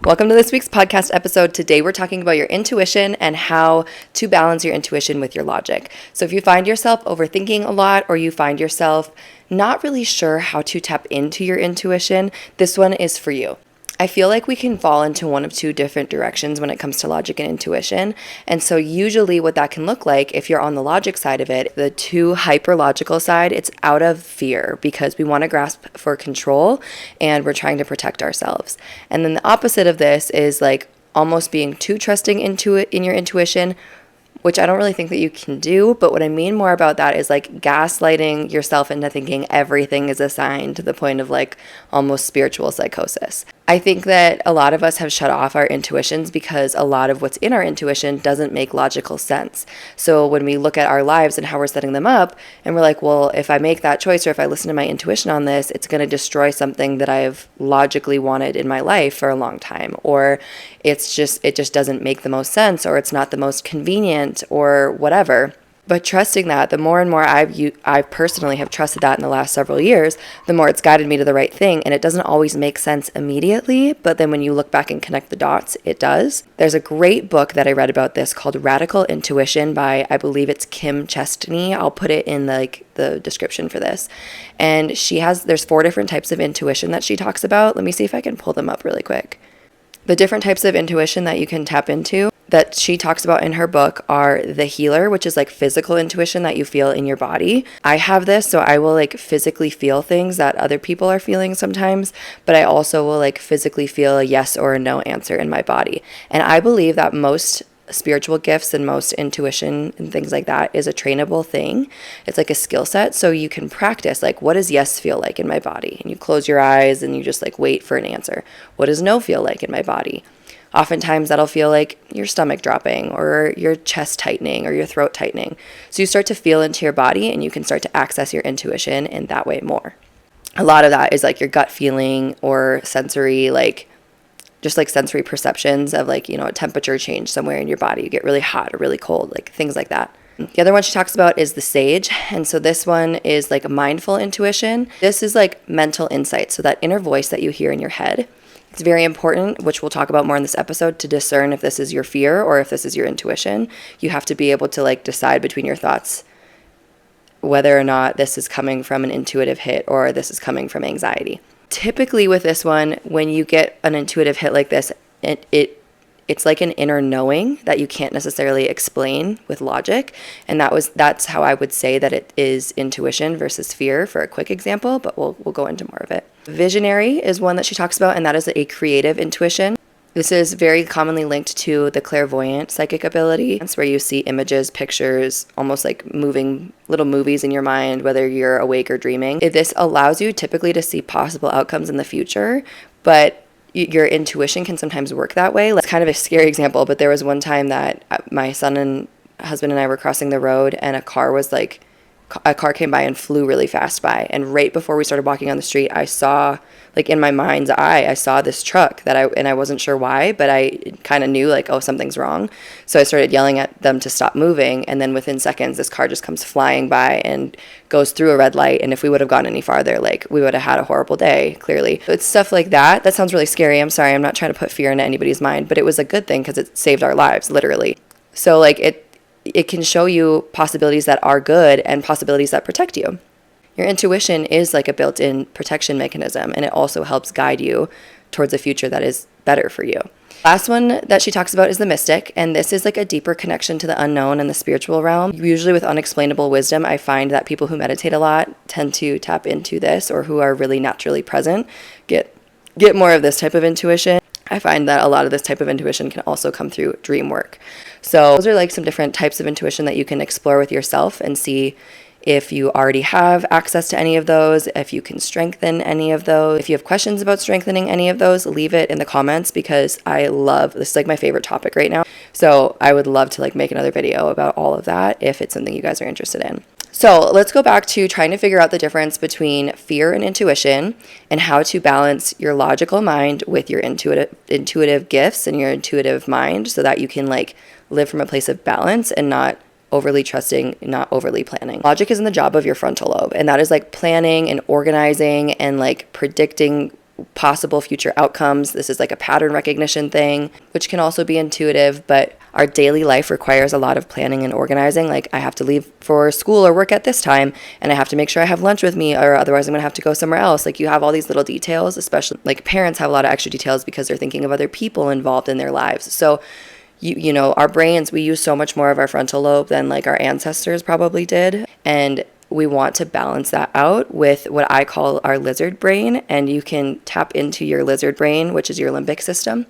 Welcome to this week's podcast episode. Today we're talking about your intuition and how to balance your intuition with your logic. So if you find yourself overthinking a lot or you find yourself not really sure how to tap into your intuition, this one is for you. I feel like we can fall into one of two different directions when it comes to logic and intuition. And so usually what that can look like, if you're on the logic side of it, the too hyper logical side, it's out of fear because we want to grasp for control and we're trying to protect ourselves. And then the opposite of this is like almost being too trusting into it in your intuition, which I don't really think that you can do. But what I mean more about that is like gaslighting yourself into thinking everything is a sign to the point of like almost spiritual psychosis. I think that a lot of us have shut off our intuitions because a lot of what's in our intuition doesn't make logical sense. So when we look at our lives and how we're setting them up, and we're like, well, if I make that choice or if I listen to my intuition on this, it's going to destroy something that I've logically wanted in my life for a long time. Or it just doesn't make the most sense, or it's not the most convenient, or whatever. But trusting that, the more and more I personally have trusted that in the last several years, the more it's guided me to the right thing. And it doesn't always make sense immediately, but then when you look back and connect the dots, it does. There's a great book that I read about this called Radical Intuition by, I believe it's Kim Chestney. I'll put it in the description for this. And there's 4 different types of intuition that she talks about. Let me see if I can pull them up really quick. The different types of intuition that you can tap into that she talks about in her book are the healer, which is like physical intuition that you feel in your body. I have this, so I will like physically feel things that other people are feeling sometimes, but I also will like physically feel a yes or a no answer in my body. And I believe that most spiritual gifts and most intuition and things like that is a trainable thing. It's like a skill set. So you can practice like, what does yes feel like in my body? And you close your eyes and you just like wait for an answer. What does no feel like in my body? Oftentimes that'll feel like your stomach dropping or your chest tightening or your throat tightening. So you start to feel into your body and you can start to access your intuition in that way more. A lot of that is like your gut feeling or sensory, like just like sensory perceptions of like, a temperature change somewhere in your body. You get really hot or really cold, like things like that. The other one she talks about is the sage. And so this one is like a mindful intuition. This is like mental insight. So that inner voice that you hear in your head. It's very important, which we'll talk about more in this episode, to discern if this is your fear or if this is your intuition. You have to be able to like decide between your thoughts whether or not this is coming from an intuitive hit or this is coming from anxiety. Typically with this one, when you get an intuitive hit like this, it's like an inner knowing that you can't necessarily explain with logic. And that's how I would say that it is intuition versus fear for a quick example, but we'll go into more of it. Visionary is one that she talks about, and that is a creative intuition. This is very commonly linked to the clairvoyant psychic ability. It's where you see images, pictures, almost like moving little movies in your mind, whether you're awake or dreaming. This allows you typically to see possible outcomes in the future, but your intuition can sometimes work that way. It's kind of a scary example, but there was one time that my son and husband and I were crossing the road and a car came by and flew really fast by. And right before we started walking on the street, I saw, like in my mind's eye, I saw this truck and I wasn't sure why, but I kind of knew like, oh, something's wrong. So I started yelling at them to stop moving. And then within seconds, this car just comes flying by and goes through a red light. And if we would have gone any farther, like we would have had a horrible day, clearly. So it's stuff like that. That sounds really scary. I'm sorry. I'm not trying to put fear into anybody's mind, but it was a good thing because it saved our lives, literally. So like it can show you possibilities that are good and possibilities that protect you. Your intuition is like a built-in protection mechanism, and it also helps guide you towards a future that is better for you. Last one that she talks about is the mystic, and this is like a deeper connection to the unknown and the spiritual realm. Usually with unexplainable wisdom, I find that people who meditate a lot tend to tap into this, or who are really naturally present get more of this type of intuition. I find that a lot of this type of intuition can also come through dream work. So those are like some different types of intuition that you can explore with yourself and see if you already have access to any of those, if you can strengthen any of those. If you have questions about strengthening any of those, leave it in the comments because this is like my favorite topic right now. So I would love to like make another video about all of that if it's something you guys are interested in. So let's go back to trying to figure out the difference between fear and intuition and how to balance your logical mind with your intuitive gifts and your intuitive mind so that you can like live from a place of balance and not overly trusting, not overly planning. Logic is in the job of your frontal lobe, and that is like planning and organizing and like predicting possible future outcomes. This is like a pattern recognition thing, which can also be intuitive, but our daily life requires a lot of planning and organizing. Like, I have to leave for school or work at this time, and I have to make sure I have lunch with me, or otherwise I'm going to have to go somewhere else. Like, you have all these little details, especially like parents have a lot of extra details because they're thinking of other people involved in their lives. So you know, our brains, we use so much more of our frontal lobe than like our ancestors probably did. And we want to balance that out with what I call our lizard brain. And you can tap into your lizard brain, which is your limbic system,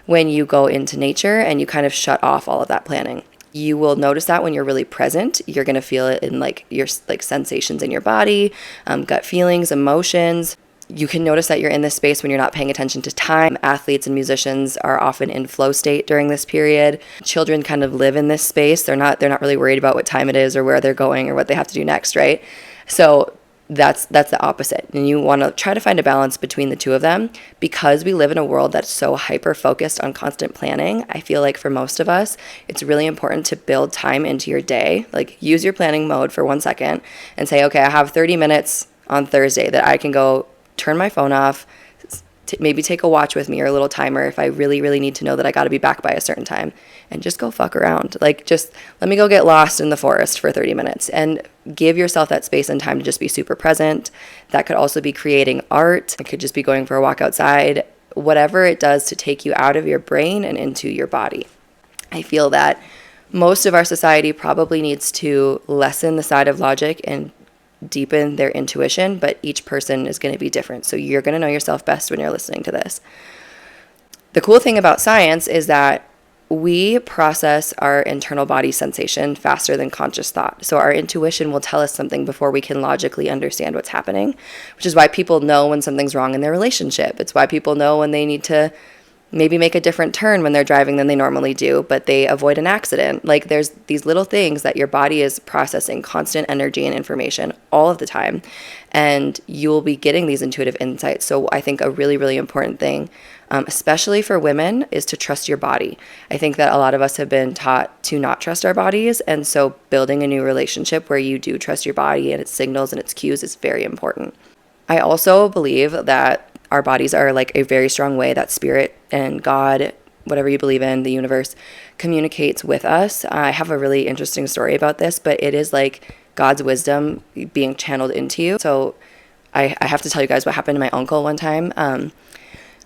when you go into nature and you kind of shut off all of that planning. You will notice that when you're really present. You're going to feel it in like your like sensations in your body, gut feelings, emotions. You can notice that you're in this space when you're not paying attention to time. Athletes and musicians are often in flow state during this period. Children kind of live in this space. They're not really worried about what time it is or where they're going or what they have to do next, right? So that's the opposite. And you want to try to find a balance between the two of them. Because we live in a world that's so hyper focused on constant planning, I feel like for most of us, it's really important to build time into your day. Like, use your planning mode for 1 second and say, okay, I have 30 minutes on Thursday that I can go turn my phone off, maybe take a watch with me or a little timer if I really, really need to know that I got to be back by a certain time, and just go fuck around. Like, just let me go get lost in the forest for 30 minutes and give yourself that space and time to just be super present. That could also be creating art. It could just be going for a walk outside, whatever it does to take you out of your brain and into your body. I feel that most of our society probably needs to lessen the side of logic and deepen their intuition, but each person is going to be different. So you're going to know yourself best when you're listening to this. The cool thing about science is that we process our internal body sensation faster than conscious thought. So our intuition will tell us something before we can logically understand what's happening, which is why people know when something's wrong in their relationship. It's why people know when they need to maybe make a different turn when they're driving than they normally do, but they avoid an accident. Like, there's these little things that your body is processing constant energy and information all of the time, and you'll be getting these intuitive insights. So I think a really, really important thing, especially for women, is to trust your body. I think that a lot of us have been taught to not trust our bodies, and so building a new relationship where you do trust your body and its signals and its cues is very important. I also believe that our bodies are like a very strong way that spirit and God, whatever you believe in, the universe, communicates with us. I have a really interesting story about this, but it is like God's wisdom being channeled into you. So I have to tell you guys what happened to my uncle one time.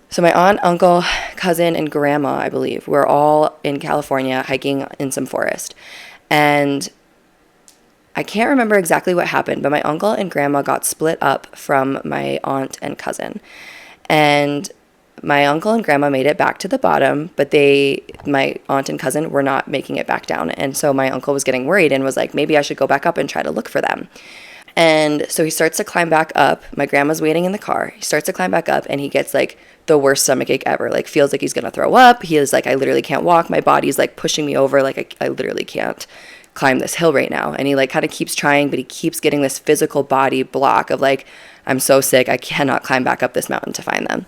So my aunt, uncle, cousin, and grandma, I believe, were all in California hiking in some forest. And I can't remember exactly what happened, but my uncle and grandma got split up from my aunt and cousin. And my uncle and grandma made it back to the bottom, but my aunt and cousin were not making it back down. And so my uncle was getting worried and was like, maybe I should go back up and try to look for them. And so he starts to climb back up. My grandma's waiting in the car. He starts to climb back up, and he gets like the worst stomachache ever. Like, feels like he's going to throw up. He is like, I literally can't walk. My body's like pushing me over. Like, I literally can't climb this hill right now. And he like kind of keeps trying, but he keeps getting this physical body block of like, I'm so sick, I cannot climb back up this mountain to find them.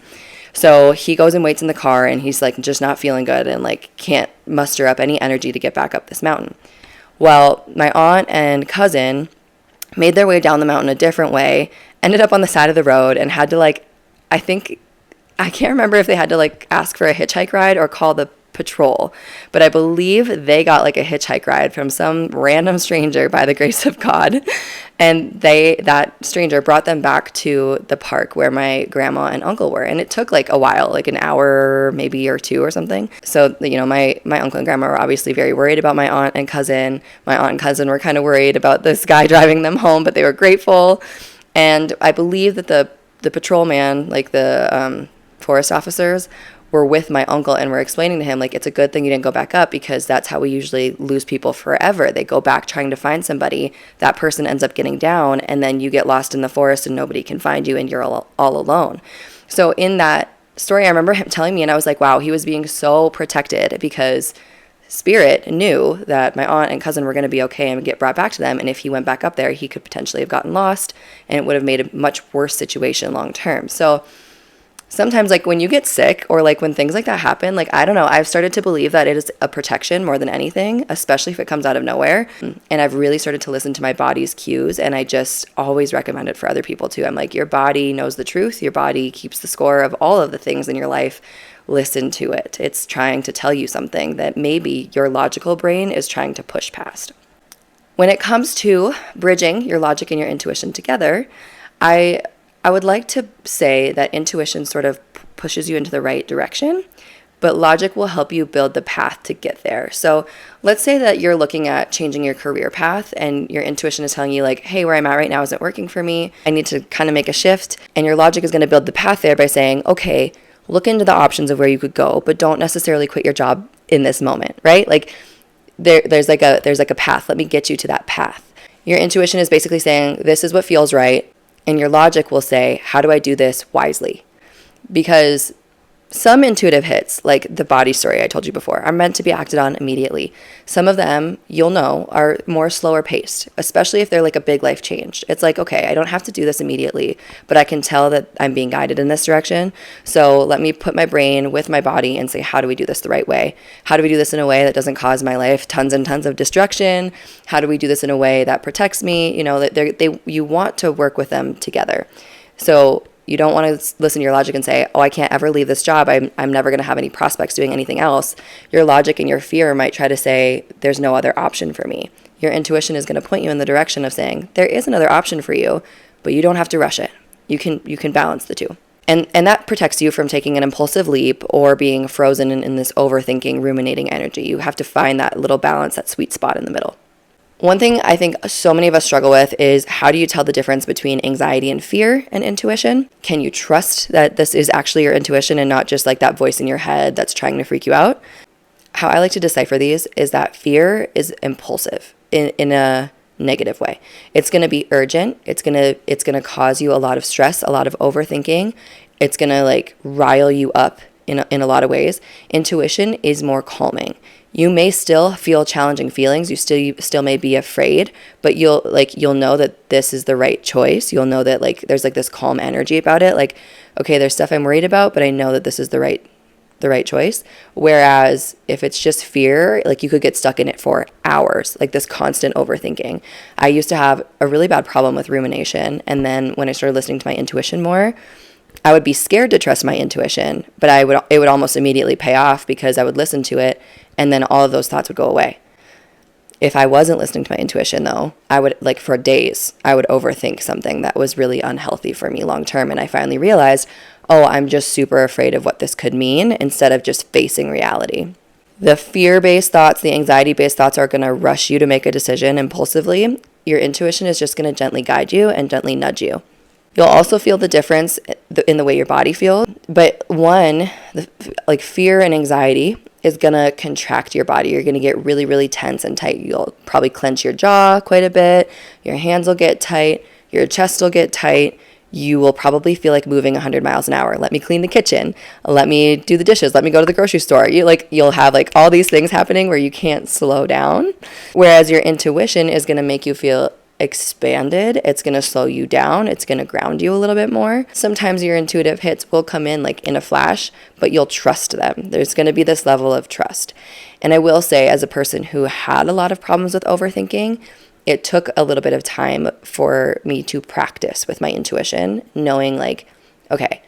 So he goes and waits in the car, and he's like just not feeling good and like can't muster up any energy to get back up this mountain. Well, my aunt and cousin made their way down the mountain a different way, ended up on the side of the road, and had to like, I can't remember if they had to like ask for a hitchhike ride or call the patrol, but I believe they got like a hitchhike ride from some random stranger by the grace of God, and that stranger brought them back to the park where my grandma and uncle were, and it took like a while, like an hour maybe or two or something. So you know, my uncle and grandma were obviously very worried about my aunt and cousin. My aunt and cousin were kind of worried about this guy driving them home, but they were grateful. And I believe that the patrolman, like the forest officers, were with my uncle and were explaining to him, like, it's a good thing you didn't go back up, because that's how we usually lose people forever. They go back trying to find somebody, that person ends up getting down, and then you get lost in the forest and nobody can find you and you're all alone. So in that story, I remember him telling me, and I was like, wow, he was being so protected because spirit knew that my aunt and cousin were going to be okay and get brought back to them. And if he went back up there, he could potentially have gotten lost, and it would have made a much worse situation long term. So Sometimes like when you get sick or like when things like that happen, like I don't know, I've started to believe that it is a protection more than anything, especially if it comes out of nowhere. And I've really started to listen to my body's cues, and I just always recommend it for other people too. I'm like, your body knows the truth, your body keeps the score of all of the things in your life. Listen to it. It's trying to tell you something that maybe your logical brain is trying to push past. When it comes to bridging your logic and your intuition together, I would like to say that intuition sort of pushes you into the right direction, but logic will help you build the path to get there. So let's say that you're looking at changing your career path and your intuition is telling you like, hey, where I'm at right now isn't working for me. I need to kind of make a shift. And your logic is going to build the path there by saying, okay, look into the options of where you could go, but don't necessarily quit your job in this moment, right? Like there's like a path. Let me get you to that path. Your intuition is basically saying, this is what feels right. And your logic will say, how do I do this wisely? Because some intuitive hits, like the body story I told you before, are meant to be acted on immediately. Some of them, you'll know, are more slower paced, especially if they're like a big life change. It's like, okay, I don't have to do this immediately, but I can tell that I'm being guided in this direction. So let me put my brain with my body and say, how do we do this the right way? How do we do this in a way that doesn't cause my life tons and tons of destruction? How do we do this in a way that protects me? You know, you want to work with them together. So you don't want to listen to your logic and say, oh, I can't ever leave this job. I'm never going to have any prospects doing anything else. Your logic and your fear might try to say, there's no other option for me. Your intuition is going to point you in the direction of saying, there is another option for you, but you don't have to rush it. You can balance the two. And that protects you from taking an impulsive leap or being frozen in this overthinking, ruminating energy. You have to find that little balance, that sweet spot in the middle. One thing I think so many of us struggle with is, how do you tell the difference between anxiety and fear and intuition? Can you trust that this is actually your intuition and not just like that voice in your head that's trying to freak you out? How I like to decipher these is that fear is impulsive in a negative way. It's going to be urgent. It's going to cause you a lot of stress, a lot of overthinking. It's going to like rile you up in a lot of ways. Intuition is more calming. You may still feel challenging feelings. You still may be afraid, but you'll know that this is the right choice. You'll know that like there's like this calm energy about it. Like, okay, there's stuff I'm worried about, but I know that this is the right choice. Whereas if it's just fear, like you could get stuck in it for hours, like this constant overthinking. I used to have a really bad problem with rumination, and then when I started listening to my intuition more, I would be scared to trust my intuition, but it would almost immediately pay off because I would listen to it and then all of those thoughts would go away. If I wasn't listening to my intuition though, I would like for days, I would overthink something that was really unhealthy for me long term. And I finally realized, oh, I'm just super afraid of what this could mean instead of just facing reality. The fear-based thoughts, the anxiety-based thoughts are going to rush you to make a decision impulsively. Your intuition is just going to gently guide you and gently nudge you. You'll also feel the difference in the way your body feels. But like fear and anxiety is going to contract your body. You're going to get really, really tense and tight. You'll probably clench your jaw quite a bit. Your hands will get tight. Your chest will get tight. You will probably feel like moving 100 miles an hour. Let me clean the kitchen. Let me do the dishes. Let me go to the grocery store. You'll have like all these things happening where you can't slow down. Whereas your intuition is going to make you feel expanded. It's going to slow you down. It's going to ground you a little bit more. Sometimes your intuitive hits will come in like in a flash, but you'll trust them. There's going to be this level of trust. And I will say, as a person who had a lot of problems with overthinking, it took a little bit of time for me to practice with my intuition, knowing like, okay,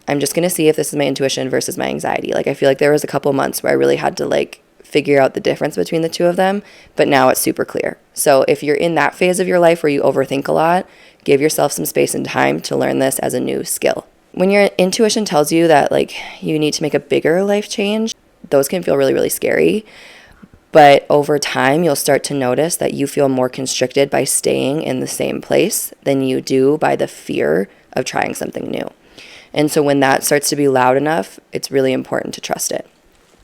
I'm just going to see if this is my intuition versus my anxiety. Like I feel like there was a couple months where I really had to like figure out the difference between the two of them, but now it's super clear. So if you're in that phase of your life where you overthink a lot, give yourself some space and time to learn this as a new skill. When your intuition tells you that like you need to make a bigger life change, those can feel really, really scary. But over time, you'll start to notice that you feel more constricted by staying in the same place than you do by the fear of trying something new. And so when that starts to be loud enough, it's really important to trust it.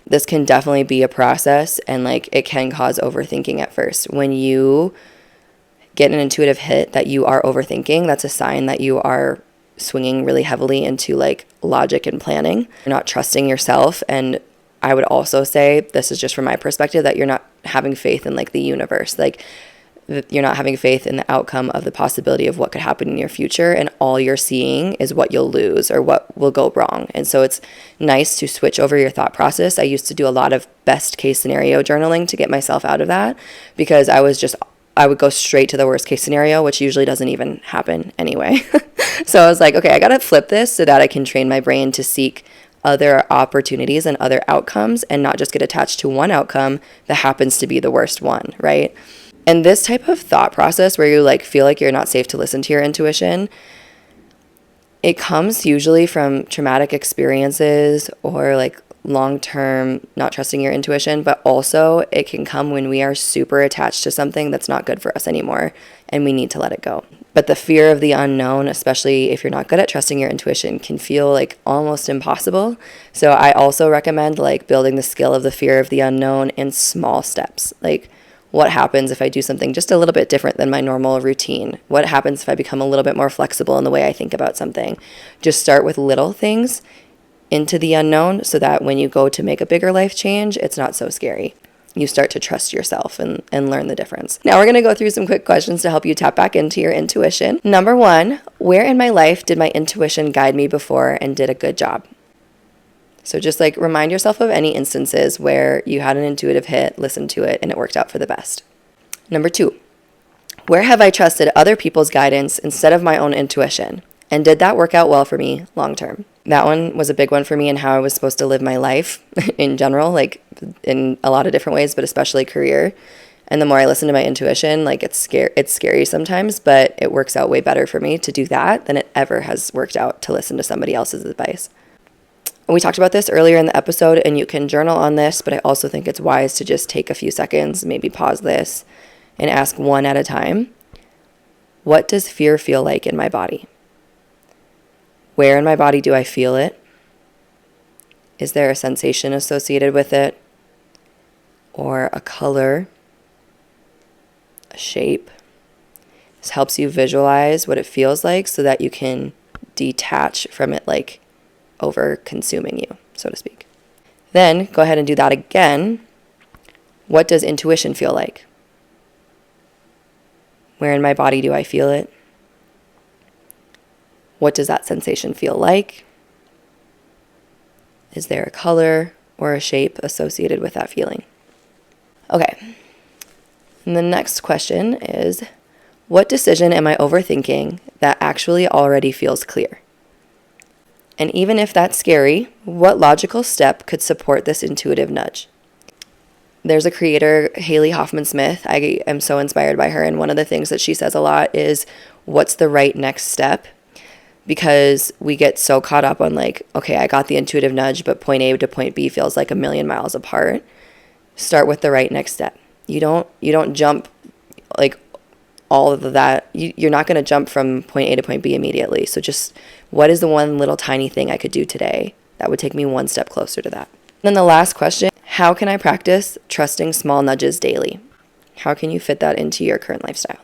This can definitely be a process, and like it can cause overthinking at first. When you get an intuitive hit that you are overthinking, that's a sign that you are swinging really heavily into like logic and planning. You're not trusting yourself. And I would also say, this is just from my perspective, that you're not having faith in like the universe. Like you're not having faith in the outcome of the possibility of what could happen in your future, and all you're seeing is what you'll lose or what will go wrong. And so it's nice to switch over your thought process. I used to do a lot of best case scenario journaling to get myself out of that, because I would go straight to the worst case scenario, which usually doesn't even happen anyway. So I was like, okay, I got to flip this so that I can train my brain to seek other opportunities and other outcomes and not just get attached to one outcome that happens to be the worst one, right? And this type of thought process where you like feel like you're not safe to listen to your intuition, it comes usually from traumatic experiences or like long-term not trusting your intuition, but also it can come when we are super attached to something that's not good for us anymore and we need to let it go. But the fear of the unknown, especially if you're not good at trusting your intuition, can feel like almost impossible. So I also recommend like building the skill of the fear of the unknown in small steps. Like, what happens if I do something just a little bit different than my normal routine? What happens if I become a little bit more flexible in the way I think about something? Just start with little things into the unknown so that when you go to make a bigger life change, it's not so scary. You start to trust yourself and learn the difference. Now we're going to go through some quick questions to help you tap back into your intuition. Number 1, where in my life did my intuition guide me before and did a good job? So just like remind yourself of any instances where you had an intuitive hit, listen to it, and it worked out for the best. Number 2, where have I trusted other people's guidance instead of my own intuition? And did that work out well for me long term? That one was a big one for me in how I was supposed to live my life in general, like in a lot of different ways, but especially career. And the more I listen to my intuition, like it's scary sometimes, but it works out way better for me to do that than it ever has worked out to listen to somebody else's advice. We talked about this earlier in the episode, and you can journal on this, but I also think it's wise to just take a few seconds, maybe pause this, and ask one at a time. What does fear feel like in my body? Where in my body do I feel it? Is there a sensation associated with it? Or a color? A shape? This helps you visualize what it feels like so that you can detach from it, like over consuming you, so to speak. Then go ahead and do that again. What does intuition feel like? Where in my body do I feel it? What does that sensation feel like? Is there a color or a shape associated with that feeling? Okay. And the next question is, what decision am I overthinking that actually already feels clear? And even if that's scary, what logical step could support this intuitive nudge? There's a creator, Haley Hoffman Smith. I am so inspired by her. And one of the things that she says a lot is, what's the right next step? Because we get so caught up on like, okay, I got the intuitive nudge, but point A to point B feels like a million miles apart. Start with the right next step. You don't jump like all of that. You're not going to jump from point A to point B immediately. So just, what is the one little tiny thing I could do today that would take me one step closer to that? Then the last question, how can I practice trusting small nudges daily? How can you fit that into your current lifestyle?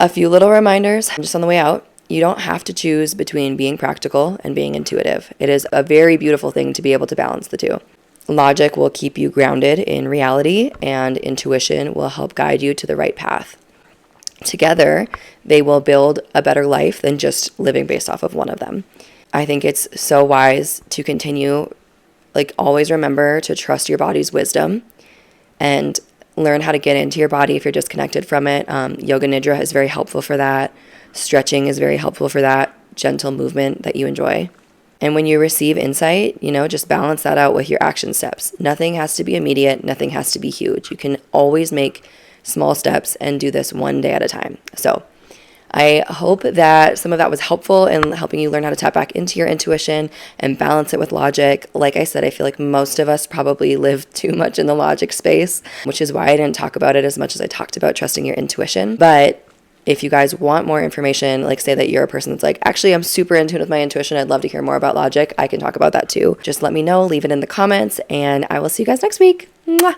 A few little reminders just on the way out. You don't have to choose between being practical and being intuitive. It is a very beautiful thing to be able to balance the two. Logic will keep you grounded in reality, and intuition will help guide you to the right path. Together, they will build a better life than just living based off of one of them. I think it's so wise to continue, like always remember to trust your body's wisdom and learn how to get into your body if you're disconnected from it. Yoga Nidra is very helpful for that. Stretching is very helpful for that. Gentle movement that you enjoy. And when you receive insight, just balance that out with your action steps. Nothing has to be immediate. Nothing has to be huge. You can always make small steps and do this one day at a time. So I hope that some of that was helpful in helping you learn how to tap back into your intuition and balance it with logic. Like I said, I feel like most of us probably live too much in the logic space, which is why I didn't talk about it as much as I talked about trusting your intuition. But if you guys want more information, like say that you're a person that's like, actually, I'm super in tune with my intuition, I'd love to hear more about logic, I can talk about that too. Just let me know, leave it in the comments, and I will see you guys next week. Mwah!